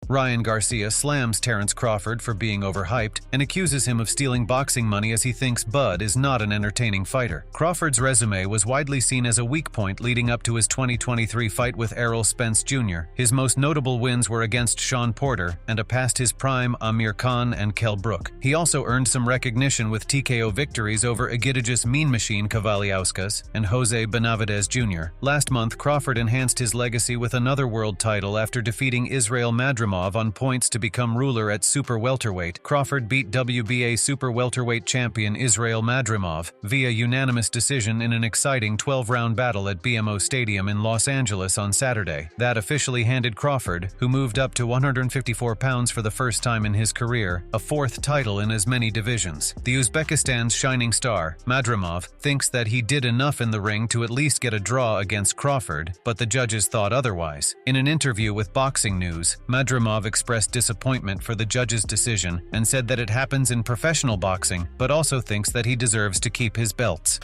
Ryan Garcia slams Terence Crawford for being overhyped and accuses him of stealing boxing money as he thinks Bud is not an entertaining fighter. Crawford's resume was widely seen as a weak point leading up to his 2023 fight with Errol Spence Jr. His most notable wins were against Sean Porter and a past his prime Amir Khan and Kell Brook. He also earned some recognition with TKO victories over Egidijus Mean Machine Kavaliauskas and Jose Benavidez Jr. Last month, Crawford enhanced his legacy with another world title after defeating Israel Madrimov on points to become ruler at super welterweight. Crawford beat WBA super welterweight champion Israel Madrimov via unanimous decision in an exciting 12-round battle at BMO Stadium in Los Angeles on Saturday. That officially handed Crawford, who moved up to 154 pounds for the first time in his career, a fourth title in as many divisions. The Uzbekistan's shining star, Madrimov, thinks that he did enough in the ring to at least get a draw against Crawford, but the judges thought otherwise. In an interview with Boxing News, Madrimov expressed disappointment for the judge's decision and said that it happens in professional boxing, but also thinks that he deserves to keep his belts.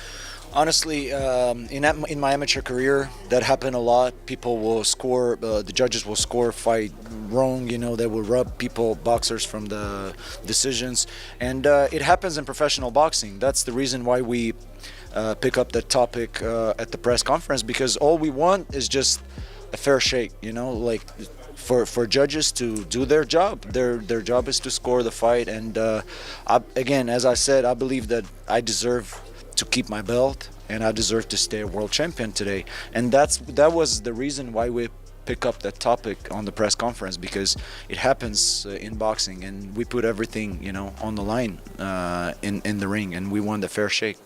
Honestly, in my amateur career, that happened a lot. People will score, the judges will score fight wrong, they will rub boxers from the decisions. And it happens in professional boxing. That's the reason why we pick up that topic at the press conference, because all we want is just a fair shake, like for judges to do their job. Their job is to score the fight. And again, as I said, I believe that I deserve to keep my belt and I deserve to stay a world champion today. And that was the reason why we pick up that topic on the press conference, because it happens in boxing and we put everything on the line in the ring, and we want a fair shake.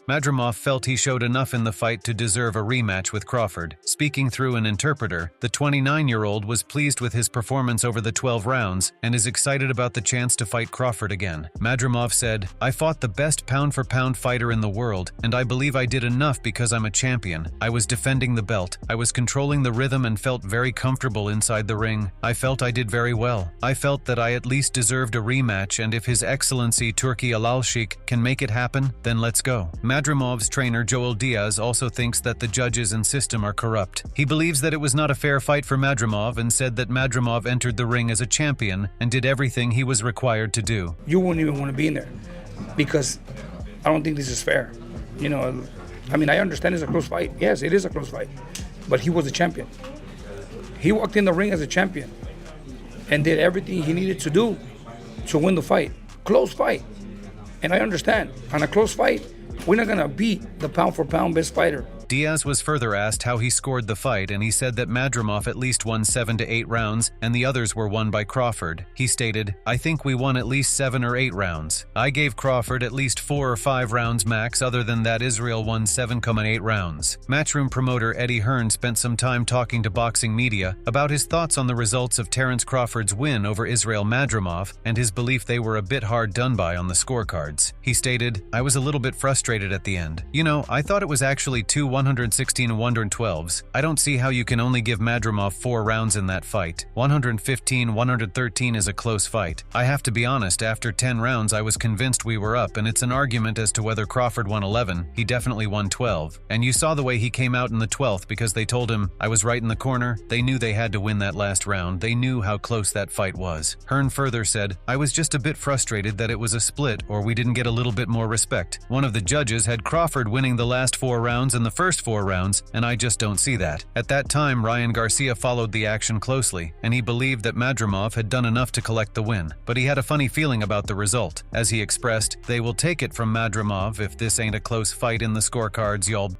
Madrimov felt he showed enough in the fight to deserve a rematch with Crawford. Speaking through an interpreter, the 29-year-old was pleased with his performance over the 12 rounds and is excited about the chance to fight Crawford again. Madrimov said, "I fought the best pound-for-pound fighter in the world, and I believe I did enough because I'm a champion. I was defending the belt. I was controlling the rhythm and felt very comfortable inside the ring. I felt I did very well. I felt that I at least deserved a rematch, and if His Excellency Turki Alalshik can make it happen, then let's go." Madrimov's trainer Joel Diaz also thinks that the judges and system are corrupt. He believes that it was not a fair fight for Madrimov and said that Madrimov entered the ring as a champion and did everything he was required to do. You wouldn't even want to be in there because I don't think this is fair. I understand it's a close fight. Yes, it is a close fight, but he was a champion. He walked in the ring as a champion and did everything he needed to do to win the fight. Close fight. And I understand, on a close fight, we're not going to beat the pound-for-pound best fighter. Diaz was further asked how he scored the fight, and he said that Madrimov at least won 7 to 8 rounds, and the others were won by Crawford. He stated, "I think we won at least 7 or 8 rounds. I gave Crawford at least 4 or 5 rounds max. Other than that, Israel won 7,8 rounds." Matchroom promoter Eddie Hearn spent some time talking to boxing media about his thoughts on the results of Terence Crawford's win over Israel Madrimov and his belief they were a bit hard done by on the scorecards. He stated, "I was a little bit frustrated at the end. I thought it was actually 2 116 and 112s. I don't see how you can only give Madrimov 4 rounds in that fight. 115, 113 is a close fight. I have to be honest, after 10 rounds I was convinced we were up, and it's an argument as to whether Crawford won 11. He definitely won 12. And you saw the way he came out in the 12th because they told him I was right in the corner. They knew they had to win that last round. They knew how close that fight was." Hearn further said, "I was just a bit frustrated that it was a split or we didn't get a little bit more respect. One of the judges had Crawford winning the last 4 rounds and the first 4 rounds, and I just don't see that." At that time, Ryan Garcia followed the action closely, and he believed that Madrimov had done enough to collect the win, but he had a funny feeling about the result. As he expressed, "They will take it from Madrimov if this ain't a close fight in the scorecards, y'all."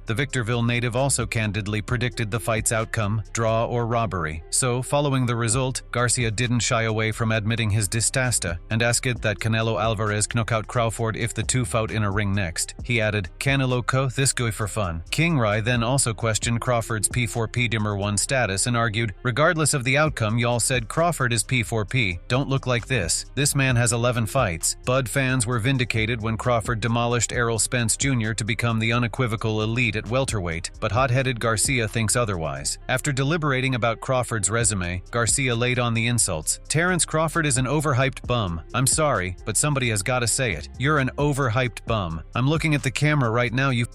The Victorville native also candidly predicted the fight's outcome, draw or robbery. So, following the result, Garcia didn't shy away from admitting his distaste and asked that Canelo Alvarez knock out Crawford if the two fought in a ring next. He added, "Canelo ko this guy for fun." King Rai then also questioned Crawford's P4P Dimmer 1 status and argued, "Regardless of the outcome, y'all said Crawford is P4P. Don't look like this. This man has 11 fights." Bud fans were vindicated when Crawford demolished Errol Spence Jr. to become the unequivocal elite at welterweight, but hot-headed Garcia thinks otherwise. After deliberating about Crawford's resume, Garcia laid on the insults. "Terence Crawford is an overhyped bum. I'm sorry, but somebody has got to say it. You're an overhyped bum. I'm looking at the camera right now, you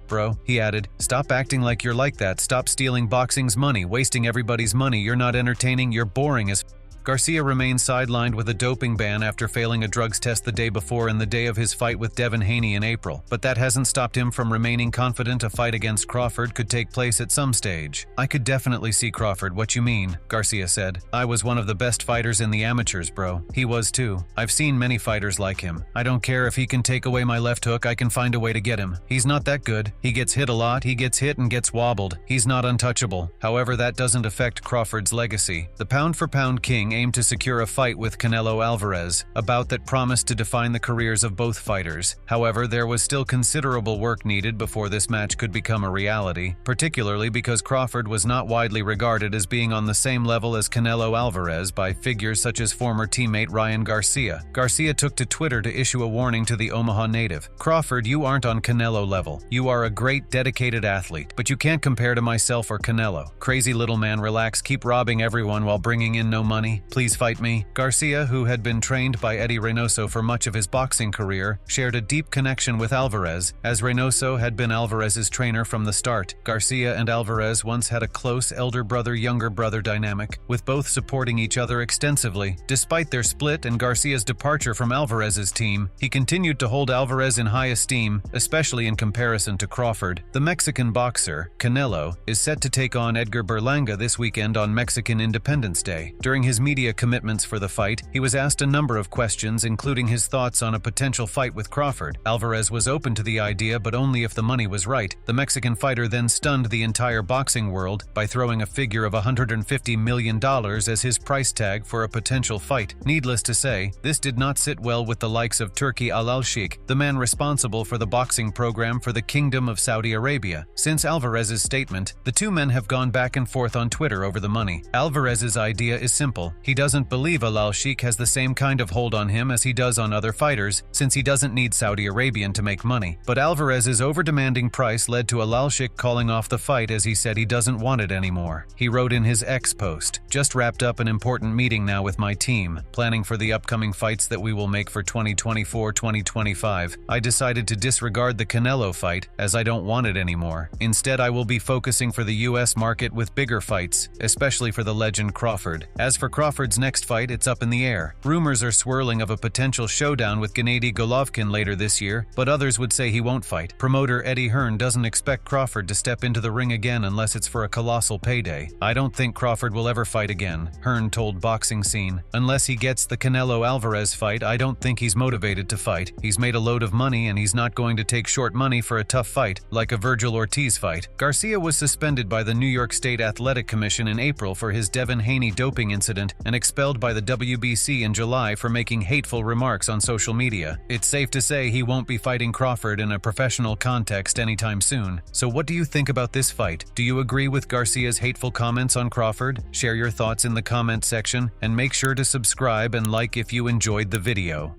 bro. He added, stop acting like you're like that. Stop stealing boxing's money, wasting everybody's money. You're not entertaining, you're boring as Garcia remained sidelined with a doping ban after failing a drugs test the day before and the day of his fight with Devin Haney in April, but that hasn't stopped him from remaining confident a fight against Crawford could take place at some stage. I could definitely see Crawford, what you mean, Garcia said. I was one of the best fighters in the amateurs, bro. He was too. I've seen many fighters like him. I don't care if he can take away my left hook, I can find a way to get him. He's not that good. He gets hit a lot, he gets hit and gets wobbled. He's not untouchable. However, that doesn't affect Crawford's legacy. The pound-for-pound king aimed to secure a fight with Canelo Alvarez, a bout that promised to define the careers of both fighters. However, there was still considerable work needed before this match could become a reality, particularly because Crawford was not widely regarded as being on the same level as Canelo Alvarez by figures such as former teammate Ryan Garcia. Garcia took to Twitter to issue a warning to the Omaha native. Crawford, you aren't on Canelo level. You are a great, dedicated athlete, but you can't compare to myself or Canelo. Crazy little man, relax, keep robbing everyone while bringing in no money. Please fight me. Garcia, who had been trained by Eddie Reynoso for much of his boxing career, shared a deep connection with Alvarez, as Reynoso had been Alvarez's trainer from the start. Garcia and Alvarez once had a close elder brother-younger brother dynamic, with both supporting each other extensively. Despite their split and Garcia's departure from Alvarez's team, he continued to hold Alvarez in high esteem, especially in comparison to Crawford. The Mexican boxer, Canelo, is set to take on Edgar Berlanga this weekend on Mexican Independence Day. During his media commitments for the fight, he was asked a number of questions, including his thoughts on a potential fight with Crawford. Alvarez was open to the idea, but only if the money was right. The Mexican fighter then stunned the entire boxing world by throwing a figure of $150 million as his price tag for a potential fight. Needless to say, this did not sit well with the likes of Turki Al-Sheikh, the man responsible for the boxing program for the Kingdom of Saudi Arabia. Since Alvarez's statement, the two men have gone back and forth on Twitter over the money. Alvarez's idea is simple. He doesn't believe Al-Sheikh has the same kind of hold on him as he does on other fighters, since he doesn't need Saudi Arabian to make money. But Alvarez's over-demanding price led to Al-Sheikh calling off the fight as he said he doesn't want it anymore. He wrote in his X post, "Just wrapped up an important meeting now with my team, planning for the upcoming fights that we will make for 2024-2025. I decided to disregard the Canelo fight as I don't want it anymore. Instead, I will be focusing for the US market with bigger fights, especially for the legend Crawford. As for Crawford's next fight, it's up in the air. Rumors are swirling of a potential showdown with Gennady Golovkin later this year, but others would say he won't fight. Promoter Eddie Hearn doesn't expect Crawford to step into the ring again unless it's for a colossal payday. I don't think Crawford will ever fight again," Hearn told Boxing Scene. "Unless he gets the Canelo-Alvarez fight, I don't think he's motivated to fight. He's made a load of money and he's not going to take short money for a tough fight, like a Virgil Ortiz fight." Garcia was suspended by the New York State Athletic Commission in April for his Devin Haney doping incident and expelled by the WBC in July for making hateful remarks on social media. It's safe to say he won't be fighting Crawford in a professional context anytime soon. So what do you think about this fight? Do you agree with Garcia's hateful comments on Crawford? Share your thoughts in the comment section and make sure to subscribe and like if you enjoyed the video.